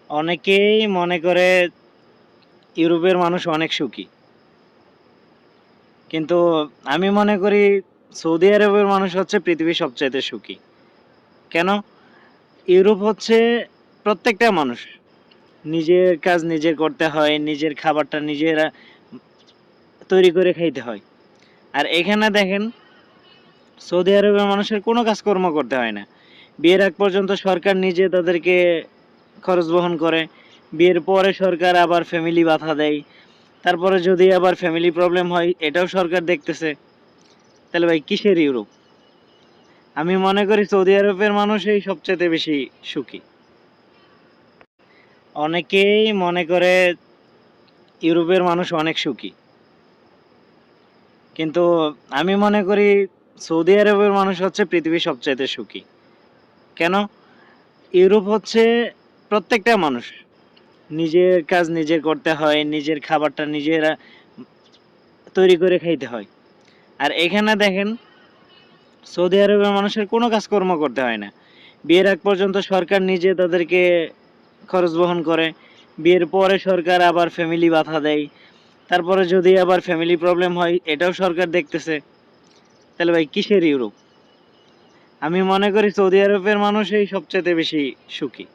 অনেকেই মনে করে ইউরোপের মানুষ অনেক সুখী। কিন্তু আমি মনে করি সৌদি আরবের মানুষ হচ্ছে পৃথিবীর সবচাইতে সুখী। কেন? ইউরোপ হচ্ছে প্রত্যেকটা মানুষ নিজের কাজ নিজের করতে হয়, নিজের খাবারটা নিজেরা তৈরি করে খাইতে হয়। আর এখানে দেখেন সৌদি আরবের মানুষের কোনো কাজকর্ম করতে হয় না। বিয়ের আগ পর্যন্ত সরকার নিজে তাদেরকে খরচ বহন করে। বিয়ের পরে সরকার আবার ফ্যামিলি বাধা দেয়। তারপরে যদি আবার ফ্যামিলি প্রবলেম হয় এটাও সরকার দেখতেছে। তাহলে ভাই কিসের ইউরোপ? আমি মনে করি সৌদি আরবের মানুষই সবচাইতে বেশি সুখী। অনেকেই মনে করে ইউরোপের মানুষ অনেক সুখী। কিন্তু আমি মনে করি সৌদি আরবের মানুষ হচ্ছে পৃথিবীর সবচাইতে সুখী। কেন? ইউরোপ হচ্ছে প্রত্যেকটা মানুষ নিজের কাজ নিজের করতে হয়, নিজের খাবারটা নিজেরা তৈরি করে খাইতে হয়। আর এখানে দেখেন সৌদি আরবের মানুষের কোনো কাজকর্ম করতে হয় না। বিয়ের আগ পর্যন্ত সরকার নিজে তাদেরকে খরচ বহন করে। বিয়ের পরে সরকার আবার ফ্যামিলি বাধা দেয়। তারপরে যদি আবার ফ্যামিলি প্রবলেম হয় এটাও সরকার দেখতেছে। তাহলে ভাই কিসের ইউরোপ? আমি মনে করি সৌদি আরবের মানুষই সবচাইতে বেশি সুখী।